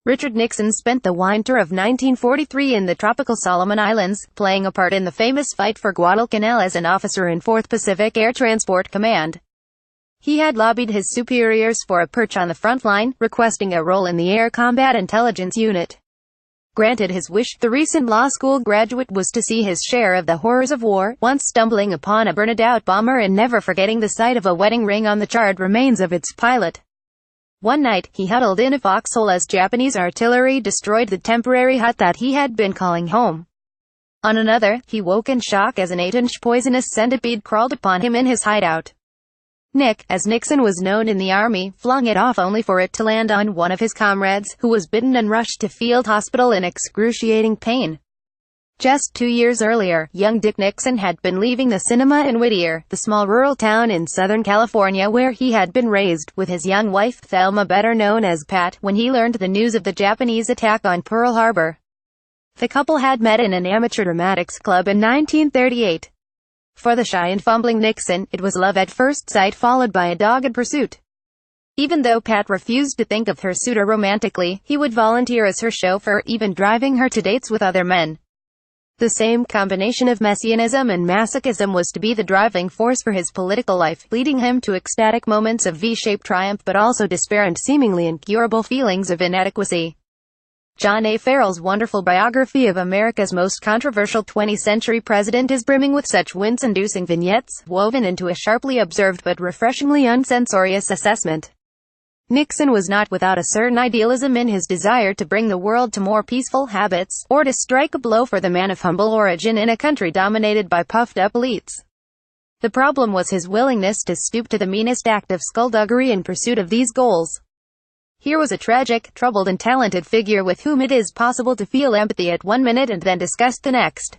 Richard Nixon spent the winter of 1943 in the tropical Solomon Islands, playing a part in the famous fight for Guadalcanal as an officer in 4th Pacific Air Transport Command. He had lobbied his superiors for a perch on the front line, requesting a role in the Air Combat Intelligence Unit. Granted his wish, the recent law school graduate was to see his share of the horrors of war, once stumbling upon a burnedout bomber and never forgetting the sight of a wedding ring on the charred remains of its pilot. One night, he huddled in a foxhole as Japanese artillery destroyed the temporary hut that he had been calling home. On another, he woke in shock as an 8-inch poisonous centipede crawled upon him in his hideout. Nick, as Nixon was known in the Army, flung it off only for it to land on one of his comrades, who was bitten and rushed to field hospital in excruciating pain. Just 2 years earlier, young Dick Nixon had been leaving the cinema in Whittier, the small rural town in Southern California where he had been raised, with his young wife, Thelma, better known as Pat, when he learned the news of the Japanese attack on Pearl Harbor. The couple had met in an amateur dramatics club in 1938. For the shy and fumbling Nixon, it was love at first sight followed by a dogged pursuit. Even though Pat refused to think of her suitor romantically, he would volunteer as her chauffeur, even driving her to dates with other men. The same combination of messianism and masochism was to be the driving force for his political life, leading him to ecstatic moments of V-shaped triumph but also despair and seemingly incurable feelings of inadequacy. John A. Farrell's wonderful biography of America's most controversial 20th-century president is brimming with such wince-inducing vignettes, woven into a sharply observed but refreshingly uncensorious assessment. Nixon was not without a certain idealism in his desire to bring the world to more peaceful habits, or to strike a blow for the man of humble origin in a country dominated by puffed-up elites. The problem was his willingness to stoop to the meanest act of skullduggery in pursuit of these goals. Here was a tragic, troubled and talented figure with whom it is possible to feel empathy at one minute and then disgust the next.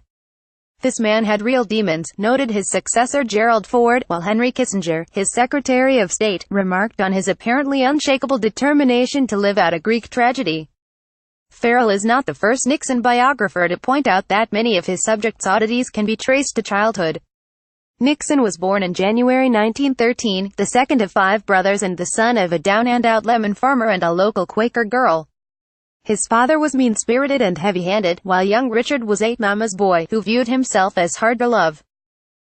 This man had real demons, noted his successor Gerald Ford, while Henry Kissinger, his Secretary of State, remarked on his apparently unshakable determination to live out a Greek tragedy. Farrell is not the first Nixon biographer to point out that many of his subjects' oddities can be traced to childhood. Nixon was born in January 1913, the second of 5 brothers and the son of a down-and-out lemon farmer and a local Quaker girl. His father was mean-spirited and heavy-handed, while young Richard was a mama's boy, who viewed himself as hard to love.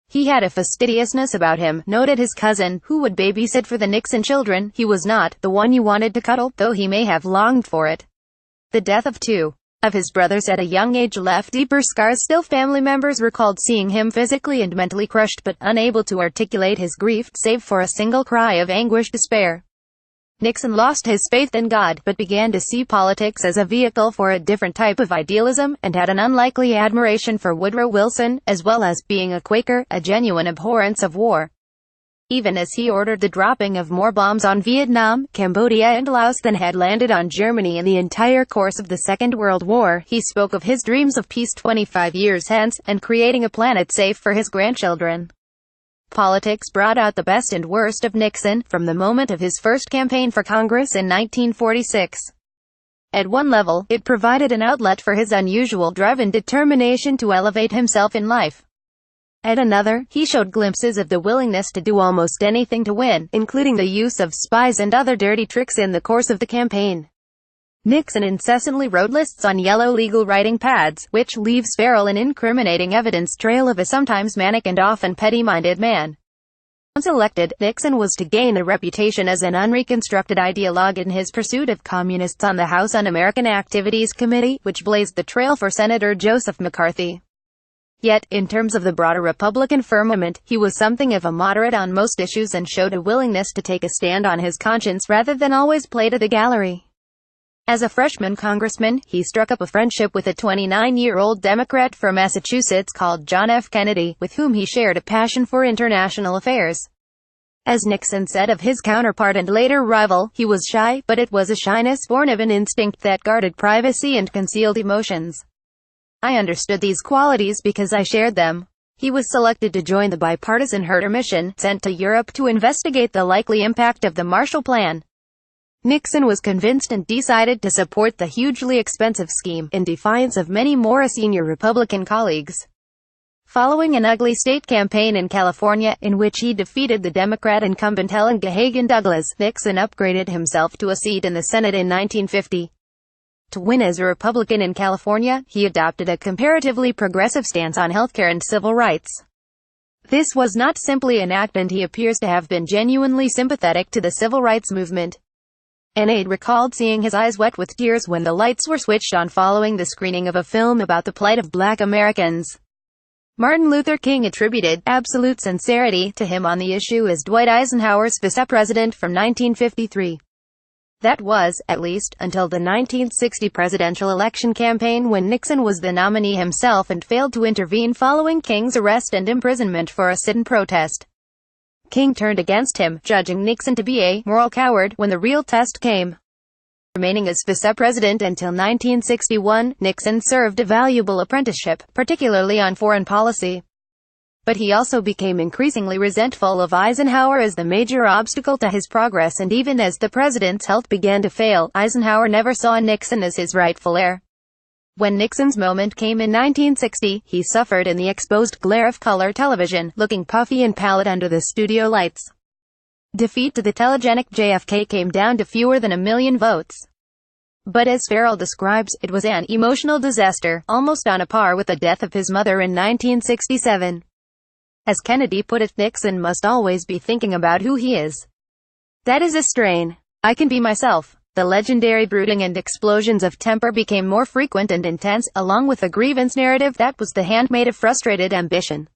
He had a fastidiousness about him, noted his cousin, who would babysit for the Nixon children. He was not the one you wanted to cuddle, though he may have longed for it. The death of 2 of his brothers at a young age left deeper scars. Still, family members recalled seeing him physically and mentally crushed but unable to articulate his grief, save for a single cry of anguished despair. Nixon lost his faith in God, but began to see politics as a vehicle for a different type of idealism, and had an unlikely admiration for Woodrow Wilson, as well as, being a Quaker, a genuine abhorrence of war. Even as he ordered the dropping of more bombs on Vietnam, Cambodia and Laos than had landed on Germany in the entire course of the Second World War, he spoke of his dreams of peace 25 years hence, and creating a planet safe for his grandchildren. Politics brought out the best and worst of Nixon, from the moment of his first campaign for Congress in 1946. At one level, it provided an outlet for his unusual drive and determination to elevate himself in life. At another, he showed glimpses of the willingness to do almost anything to win, including the use of spies and other dirty tricks in the course of the campaign. Nixon incessantly wrote lists on yellow legal writing pads, which leaves Farrell an incriminating evidence trail of a sometimes manic and often petty-minded man. Once elected, Nixon was to gain a reputation as an unreconstructed ideologue in his pursuit of communists on the House Un-American Activities Committee, which blazed the trail for Senator Joseph McCarthy. Yet, in terms of the broader Republican firmament, he was something of a moderate on most issues and showed a willingness to take a stand on his conscience rather than always play to the gallery. As a freshman congressman, he struck up a friendship with a 29-year-old Democrat from Massachusetts called John F. Kennedy, with whom he shared a passion for international affairs. As Nixon said of his counterpart and later rival, he was shy, but it was a shyness born of an instinct that guarded privacy and concealed emotions. I understood these qualities because I shared them. He was selected to join the bipartisan Herter mission, sent to Europe to investigate the likely impact of the Marshall Plan. Nixon was convinced and decided to support the hugely expensive scheme, in defiance of many more senior Republican colleagues. Following an ugly state campaign in California, in which he defeated the Democrat incumbent Helen Gahagan Douglas, Nixon upgraded himself to a seat in the Senate in 1950. to win as a Republican in California, he adopted a comparatively progressive stance on healthcare and civil rights. This was not simply an act, and he appears to have been genuinely sympathetic to the civil rights movement. An aide recalled seeing his eyes wet with tears when the lights were switched on following the screening of a film about the plight of Black Americans. Martin Luther King attributed absolute sincerity to him on the issue as Dwight Eisenhower's vice-president from 1953. That was, at least, until the 1960 presidential election campaign, when Nixon was the nominee himself and failed to intervene following King's arrest and imprisonment for a sit-in protest. King turned against him, judging Nixon to be a moral coward when the real test came. Remaining as vice-president until 1961, Nixon served a valuable apprenticeship, particularly on foreign policy. But he also became increasingly resentful of Eisenhower as the major obstacle to his progress, and even as the president's health began to fail, Eisenhower never saw Nixon as his rightful heir. When Nixon's moment came in 1960, he suffered in the exposed glare of color television, looking puffy and pallid under the studio lights. Defeat to the telegenic JFK came down to fewer than 1 million votes. But as Farrell describes, it was an emotional disaster, almost on a par with the death of his mother in 1967. As Kennedy put it, Nixon must always be thinking about who he is. That is a strain. I can be myself. The legendary brooding and explosions of temper became more frequent and intense, along with a grievance narrative that was the handmaid of frustrated ambition.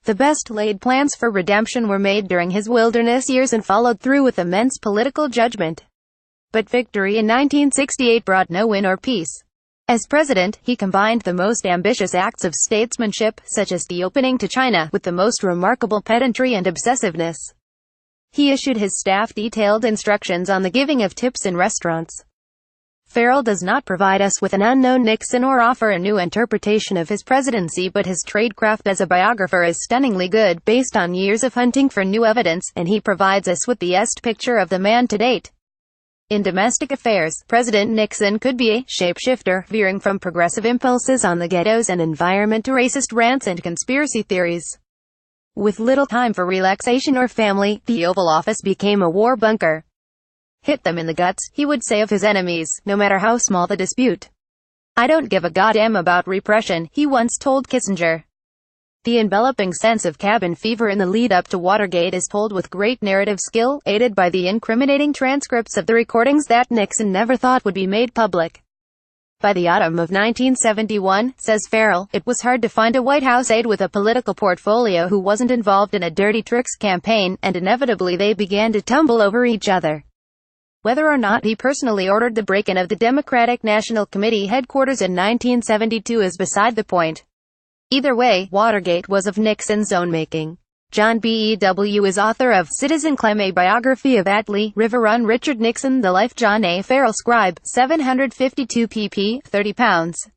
The best-laid plans for redemption were made during his wilderness years and followed through with immense political judgment. But victory in 1968 brought no win or peace. As president, he combined the most ambitious acts of statesmanship, such as the opening to China, with the most remarkable pedantry and obsessiveness. He issued his staff detailed instructions on the giving of tips in restaurants. Farrell does not provide us with an unknown Nixon or offer a new interpretation of his presidency, but his tradecraft as a biographer is stunningly good, based on years of hunting for new evidence, and he provides us with the best picture of the man to date. In domestic affairs, President Nixon could be a shapeshifter, veering from progressive impulses on the ghettos and environment to racist rants and conspiracy theories. With little time for relaxation or family, the Oval Office became a war bunker. Hit them in the guts, he would say of his enemies, no matter how small the dispute. I don't give a goddamn about repression, he once told Kissinger. The enveloping sense of cabin fever in the lead-up to Watergate is told with great narrative skill, aided by the incriminating transcripts of the recordings that Nixon never thought would be made public. By the autumn of 1971, says Farrell, it was hard to find a White House aide with a political portfolio who wasn't involved in a dirty tricks campaign, and inevitably they began to tumble over each other. Whether or not he personally ordered the break-in of the Democratic National Committee headquarters in 1972 is beside the point. Either way, Watergate was of Nixon's own making. John B.E.W. is author of Citizen Clem, a biography of Atlee, River Run Richard Nixon, The Life John A. Farrell Scribe, 752 pp. 30 pounds.